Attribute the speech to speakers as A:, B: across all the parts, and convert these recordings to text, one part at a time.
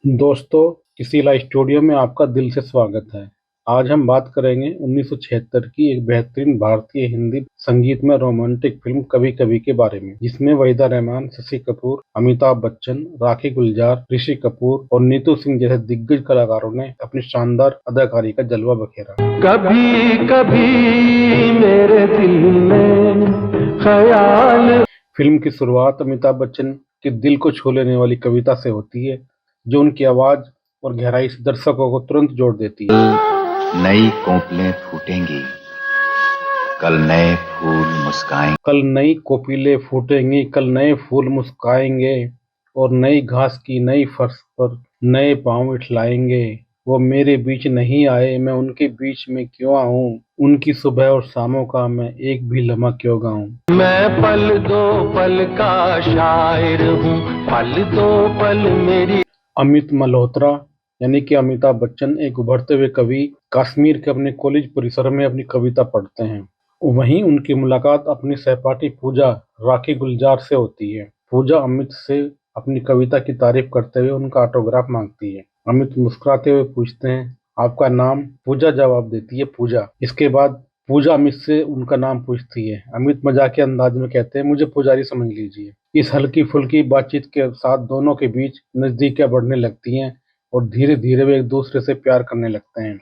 A: दोस्तों, इसी live studio में आपका दिल से स्वागत है। आज हम बात करेंगे 1976 की एक बेहतरीन भारतीय हिंदी संगीत में रोमांटिक फिल्म कभी कभी के बारे में, जिसमें वहीदा रहमान, शशि कपूर, अमिताभ बच्चन, राखी गुलजार, ऋषि कपूर और नीतू सिंह जैसे दिग्गज कलाकारों ने अपनी शानदार अदाकारी का जलवा बखेरा।
B: कभी कभी मेरे दिल में ख्याल।
A: फिल्म की शुरुआत अमिताभ बच्चन के दिल को छू लेने वाली कविता से होती है, जो उनकी आवाज और गहराई से दर्शकों को तुरंत जोड़ देती है।
C: नई कोपलें फूटेंगी, कल नए फूल मुस्काएंगे।
A: कल नई कोकिलें फूटेंगी, कल नए फूल मुस्काएंगे और नई घास की नई फर्श पर नए पांव इठलाएंगे। वो मेरे बीच नहीं आए, मैं उनके बीच में क्यों आऊं? उनकी सुबह और शामों का मैं एक भी लम्हा क्यों गाऊं?
B: मैं पल दो पल का शायर हूँ, पल दो पल मेरी।
A: अमित मल्होत्रा यानी कि अमिताभ बच्चन एक उभरते हुए कवि कश्मीर के अपने कॉलेज परिसर में अपनी कविता पढ़ते हैं। वहीं उनकी मुलाकात अपनी सहपाठी पूजा राखी गुलजार से होती है। पूजा अमित से अपनी कविता की तारीफ करते हुए उनका ऑटोग्राफ मांगती है। अमित मुस्कुराते हुए पूछते हैं, आपका नाम? पूजा जवाब देती है, पूजा। इसके बाद पूजा अमित से उनका नाम पूछती है। अमित मजाकिया अंदाज में कहते हैं, मुझे पुजारी समझ लीजिए। इस हल्की फुल्की बातचीत के साथ दोनों के बीच नजदीकियां बढ़ने लगती हैं और धीरे धीरे वे एक दूसरे से प्यार करने लगते हैं।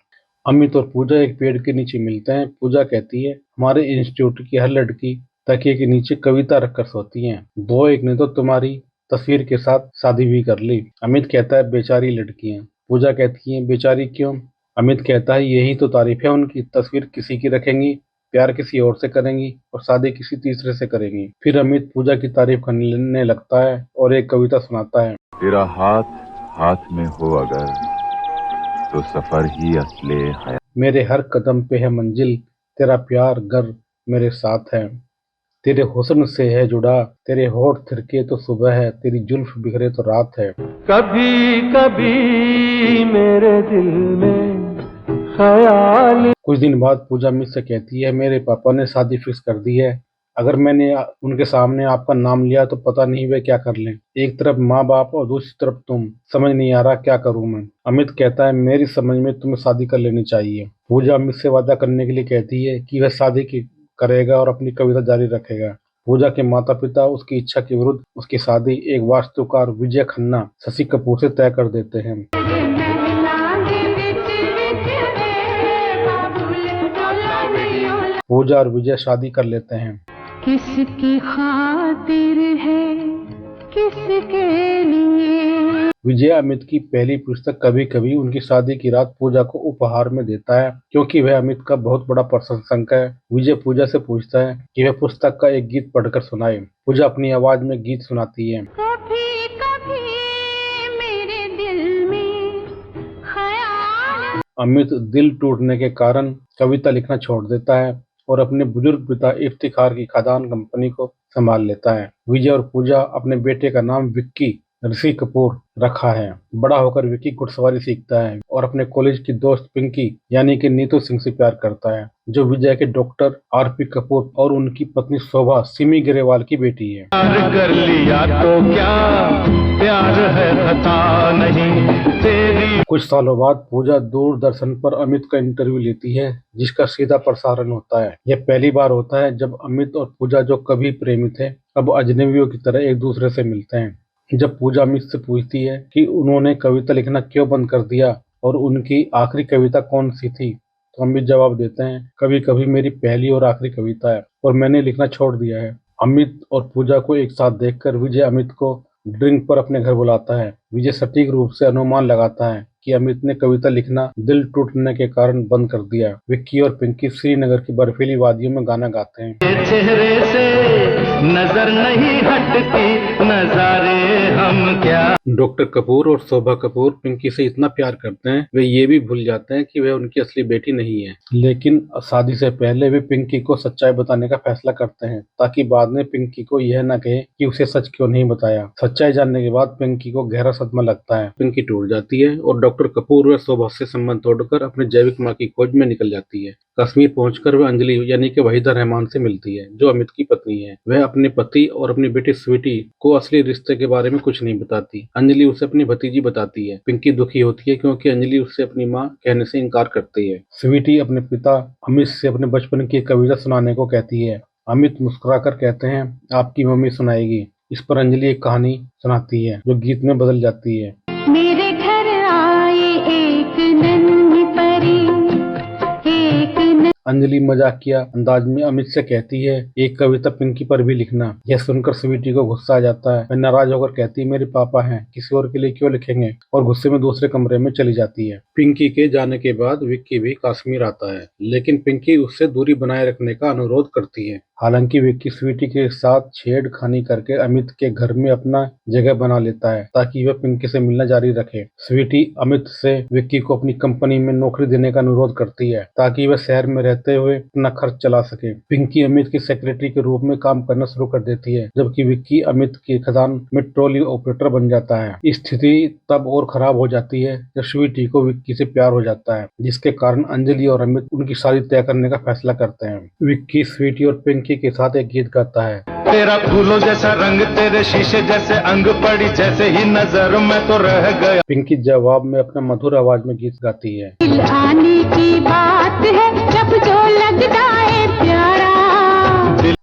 A: अमित और पूजा एक पेड़ के नीचे मिलते हैं। पूजा कहती है, हमारे इंस्टीट्यूट की हर लड़की तकिए के नीचे कविता रखकर सोती है। दो एक ने तो तुम्हारी तस्वीर के साथ शादी भी कर ली। अमित कहता है, बेचारी लड़कियां। पूजा कहती है, बेचारी क्यों? अमित कहता है, यही तो तारीफ है उनकी। तस्वीर किसी की रखेंगी, प्यार किसी और से करेंगी और शादी किसी तीसरे से करेंगी। फिर अमित पूजा की तारीफ करने लगता है और एक कविता सुनाता है।
C: तेरा हाथ हाथ में हो अगर, तो सफर ही असले हया।
A: मेरे हर कदम पे है मंजिल, तेरा प्यार घर मेरे साथ है। तेरे हुस्न से है जुड़ा, तेरे होठ थिरके तो सुबह है, तेरी जुल्फ बिखरे तो रात है।
B: कभी कभी मेरे दिल में ख्याल।
A: कुछ दिन बाद पूजा मुझसे कहती है, मेरे पापा ने शादी फिक्स कर दी है। अगर मैंने उनके सामने आपका नाम लिया तो पता नहीं वे क्या कर लें। एक तरफ माँ बाप और दूसरी तरफ तुम, समझ नहीं आ रहा क्या करूं मैं। अमित कहता है, मेरी समझ में तुम्हें शादी कर लेनी चाहिए। पूजा अमित से वादा करने के लिए कहती है कि वह शादी की करेगा और अपनी कविता जारी रखेगा। पूजा के माता पिता उसकी इच्छा के विरुद्ध उसकी शादी एक वास्तुकार विजय खन्ना शशि कपूर से तय कर देते हैं। पूजा और विजय शादी कर लेते हैं।
D: किसकी खातिर है, किसके लिए?
A: विजय अमित की पहली पुस्तक कभी कभी उनकी शादी की रात पूजा को उपहार में देता है, क्योंकि वह अमित का बहुत बड़ा प्रशंसक है। विजय पूजा से पूछता है कि वह पुस्तक का एक गीत पढ़कर सुनाए। पूजा अपनी आवाज में गीत सुनाती है।
D: कभी कभी मेरे दिल में ख्याल।
A: अमित दिल टूटने के कारण कविता लिखना छोड़ देता है और अपने बुजुर्ग पिता इफ्तिखार की खादान कंपनी को संभाल लेता है। विजय और पूजा अपने बेटे का नाम विक्की ऋषि कपूर रखा है। बड़ा होकर विक्की घुड़सवारी सीखता है और अपने कॉलेज की दोस्त पिंकी यानी कि नीतू सिंह से प्यार करता है, जो विजय के डॉक्टर आरपी कपूर और उनकी पत्नी शोभा सिमी ग्रेवाल की बेटी है।
B: प्यार कर लिया तो क्या, प्यार है खता नहीं तेरी।
A: कुछ सालों बाद पूजा दूरदर्शन पर अमित का इंटरव्यू लेती है, जिसका सीधा प्रसारण होता है। यह पहली बार होता है जब अमित और पूजा, जो कभी प्रेमी थे, अब अजनबियों की तरह एक दूसरे से मिलते हैं। जब पूजा अमित से पूछती है कि उन्होंने कविता लिखना क्यों बंद कर दिया और उनकी आखिरी कविता कौन सी थी, तो अमित जवाब देते हैं, कभी कभी मेरी पहली और आखिरी कविता है और मैंने लिखना छोड़ दिया है। अमित और पूजा को एक साथ देखकर विजय अमित को ड्रिंक पर अपने घर बुलाता है। विजय सटीक रूप से अनुमान लगाता है कि अमित ने कविता लिखना दिल टूटने के कारण बंद कर दिया। विक्की और पिंकी श्रीनगर की बर्फीली वादियों में गाना गाते हैं।
B: चेहरे से नजर नहीं हटती, नजारे हम क्या।
A: डॉक्टर कपूर और शोभा कपूर पिंकी से इतना प्यार करते हैं वे ये भी भूल जाते हैं कि वह उनकी असली बेटी नहीं है। लेकिन शादी से पहले वे पिंकी को सच्चाई बताने का फैसला करते हैं, ताकि बाद में पिंकी को यह न कहे कि उसे सच क्यों नहीं बताया। सच्चाई जानने के बाद पिंकी को गहरा सदमा लगता है। पिंकी टूट जाती है और डॉक्टर कपूर व शोभा से संबंध तोड़कर अपनी जैविक मां की खोज में निकल जाती है। कश्मीर पहुंचकर वह अंजलि यानी कि वहीदा रहमान से मिलती है, जो अमित की पत्नी है। वह अपने पति और अपनी बेटी स्वीटी को असली रिश्ते के बारे में कुछ नहीं बताती। अंजलि उसे अपनी भतीजी बताती है। पिंकी दुखी होती है क्योंकि अंजलि उससे अपनी माँ कहने से इनकार करती है। स्वीटी अपने पिता अमित से अपने बचपन की कविता सुनाने को कहती है। अमित मुस्कुराकर कहते हैं, आपकी मम्मी सुनाएगी। इस पर अंजलि एक कहानी सुनाती है जो गीत में बदल जाती है।
D: मेरे घर आए एक नन्ही परी, एक
A: अंजलि मजाकिया अंदाज में अमित से कहती है, एक कविता पिंकी पर भी लिखना। यह सुनकर स्वीटी को गुस्सा आ जाता है। वह नाराज होकर कहती है, मेरे पापा हैं, किसी और के लिए क्यों लिखेंगे, और गुस्से में दूसरे कमरे में चली जाती है। पिंकी के जाने के बाद विक्की भी कश्मीर आता है, लेकिन पिंकी उससे दूरी बनाए रखने का अनुरोध करती है। हालांकि विक्की स्वीटी के साथ छेड़खानी करके अमित के घर में अपना जगह बना लेता है ताकि वह पिंकी से मिलना जारी रखे। स्वीटी अमित से विक्की को अपनी कंपनी में नौकरी देने का अनुरोध करती है ताकि वह शहर में रहते हुए अपना खर्च चला सके। पिंकी अमित की सेक्रेटरी के रूप में काम करना शुरू कर देती है, जबकि विक्की अमित के खदान में ट्रॉली ऑपरेटर बन जाता है। स्थिति तब और खराब हो जाती है जब स्वीटी को विक्की से प्यार हो जाता है, जिसके कारण अंजलि और अमित उनकी शादी तय करने का फैसला करते हैं। विक्की स्वीटी और पिंकी के साथ एक गीत गाता है।
B: तेरा फूलों जैसा रंग, तेरे शीशे जैसे अंग, पड़ी जैसे ही नजर में तो रह गया।
A: पिंकी जवाब में अपना मधुर आवाज में गीत गाती है।
D: दिल आने की बात है जब जो लगता है प्यारा।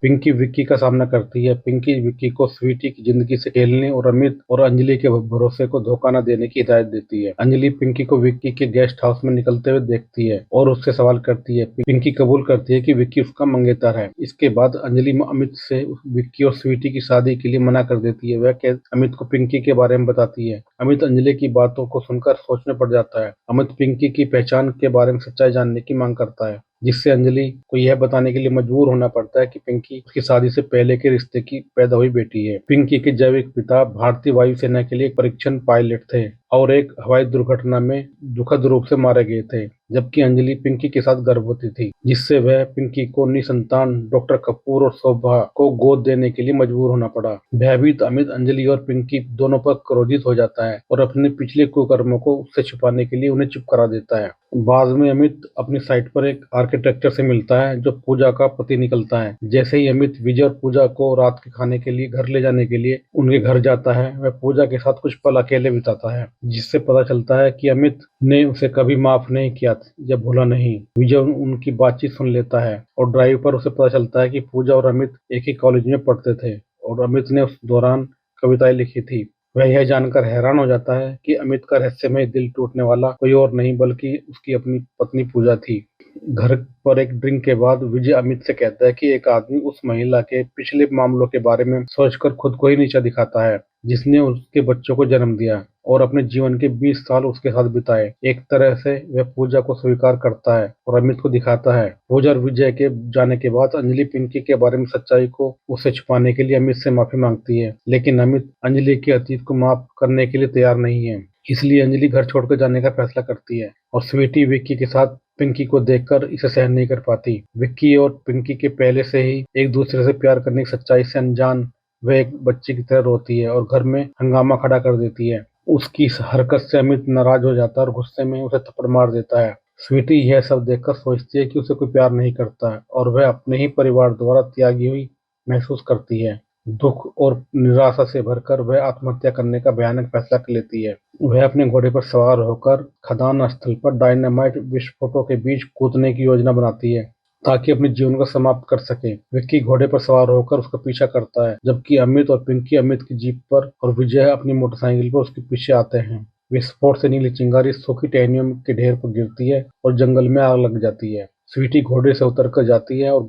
A: पिंकी विक्की का सामना करती है। पिंकी विक्की को स्वीटी की जिंदगी से खेलने और अमित और अंजलि के भरोसे को धोखा न देने की हिदायत देती है। अंजलि पिंकी को विक्की के गेस्ट हाउस में निकलते हुए देखती है और उससे सवाल करती है। पिंकी कबूल करती है कि विक्की उसका मंगेतर है। इसके बाद अंजलि अमित से विक्की और स्वीटी की शादी के लिए मना कर देती है। वह अमित को पिंकी के बारे में बताती है। अमित अंजलि की बातों को सुनकर सोचने पड़ जाता है। अमित पिंकी की पहचान के बारे में सच्चाई जानने की मांग करता है, जिससे अंजलि को यह बताने के लिए मजबूर होना पड़ता है कि पिंकी उसकी शादी से पहले के रिश्ते की पैदा हुई बेटी है। पिंकी के जैविक पिता भारतीय वायुसेना के लिए एक परीक्षण पायलट थे और एक हवाई दुर्घटना में दुखद रूप से मारे गए थे, जबकि अंजलि पिंकी के साथ गर्भवती थी, जिससे वह पिंकी को निसंतान डॉक्टर कपूर और शोभा को गोद देने के लिए मजबूर होना पड़ा। भयभीत अमित अंजलि और पिंकी दोनों पर क्रोधित हो जाता है और अपने पिछले कुकर्मों को उससे छुपाने के लिए उन्हें चुप करा देता है। बाद में अमित अपनी साइट पर एक आर्किटेक्चर से मिलता है जो पूजा का पति निकलता है। जैसे ही अमित विजय और पूजा को रात के खाने के लिए घर ले जाने के लिए उनके घर जाता है, वह पूजा के साथ कुछ पल अकेले बिताता है, जिससे पता चलता है कि अमित ने उसे कभी माफ नहीं किया या भूला नहीं। विजय उनकी बातचीत सुन लेता है और ड्राइव पर उसे पता चलता है कि पूजा और अमित एक ही कॉलेज में पढ़ते थे और अमित ने उस दौरान कविताएं लिखी थी। वह यह जानकर हैरान हो जाता है कि अमित का रहस्यमय दिल टूटने वाला कोई और नहीं बल्कि उसकी अपनी पत्नी पूजा थी। घर पर एक ड्रिंक के बाद विजय अमित से कहता है कि एक आदमी उस महिला के पिछले मामलों के बारे में सोचकर खुद को ही नीचा दिखाता है जिसने उसके बच्चों को जन्म दिया और अपने जीवन के 20 साल उसके साथ बिताए। एक तरह से वह पूजा को स्वीकार करता है और अमित को दिखाता है। पूजा और विजय के जाने के बाद अंजलि पिंकी के बारे में सच्चाई को उसे छुपाने के लिए अमित से माफी मांगती है, लेकिन अमित अंजलि के अतीत को माफ करने के लिए तैयार नहीं है। इसलिए अंजलि घर छोड़कर जाने का फैसला करती है और स्वीटी विक्की के साथ पिंकी को देखकर इसे सहन नहीं कर पाती। विक्की और पिंकी के पहले से ही एक दूसरे से प्यार करने की सच्चाई से अनजान वह एक बच्चे की तरह रोती है और घर में हंगामा खड़ा कर देती है। उसकी इस हरकत से अमित नाराज हो जाता है और गुस्से में उसे थप्पड़ मार देता है। स्वीटी यह सब देखकर सोचती है कि उसे कोई प्यार नहीं करता है और वह अपने ही परिवार द्वारा त्यागी हुई महसूस करती है। दुख और निराशा से भरकर वह आत्महत्या करने का भयानक फैसला कर लेती है। वह अपने घोड़े पर सवार होकर खदान स्थल पर डायनामाइट विस्फोटों के बीच कूदने की योजना बनाती है ताकि अपने जीवन को समाप्त कर सके। विक्की घोड़े पर सवार होकर उसका पीछा करता है, जबकि अमित और पिंकी अमित की जीप पर और विजय अपनी मोटरसाइकिल पर उसके पीछे आते हैं। विस्फोट से नीली चिंगारी सूखी टहनियों के ढेर पर गिरती है और जंगल में आग लग जाती है। स्वीटी घोड़े से उतर कर जाती है और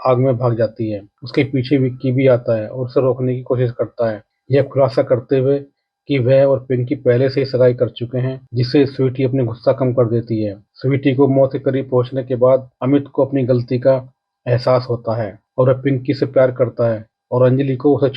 A: आग में भाग जाती है। उसके पीछे विक्की भी आता है और उसे रोकने की कोशिश करता है, यह खुलासा करते हुए कि वह और पिंकी पहले से ही सगाई कर चुके हैं, जिससे स्वीटी अपनी गुस्सा कम कर देती है। स्वीटी को मौत के करीब पहुंचने के बाद अमित को अपनी गलती का एहसास होता है और वह पिंकी से प्यार करता है और अंजलि को उसे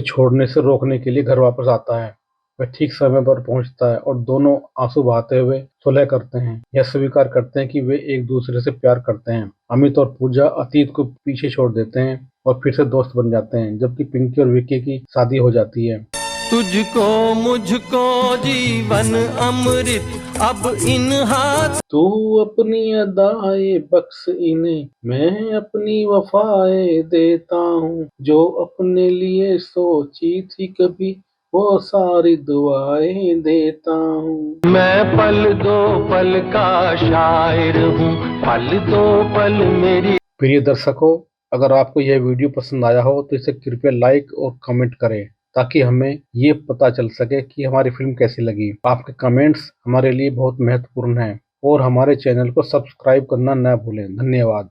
A: छोड़ने से रोकने के लिए घर वापस आता है। वह ठीक समय पर पहुंचता है और दोनों आंसू बहाते हुए सुलह करते हैं। यह स्वीकार करते हैं कि वे एक दूसरे से प्यार करते हैं। अमित और पूजा अतीत को पीछे छोड़ देते हैं और फिर से दोस्त बन जाते हैं, जबकि पिंकी और विक्की की शादी हो जाती है।
B: तुझको मुझको जीवन अमृत अब इन हाथ।
A: तू अपनी अदाएं बख्श इन्हें, मैं अपनी वफाएं देता हूँ। जो अपने लिए सोची थी कभी, वो सारी दुआएं देता हूँ।
B: मैं पल दो पल का शायर हूँ, पल दो पल मेरी।
A: प्रिय दर्शकों, अगर आपको यह वीडियो पसंद आया हो तो इसे कृपया लाइक और कमेंट करें, ताकि हमें ये पता चल सके कि हमारी फिल्म कैसी लगी। आपके कमेंट्स हमारे लिए बहुत महत्वपूर्ण हैं और हमारे चैनल को सब्सक्राइब करना न भूलें। धन्यवाद।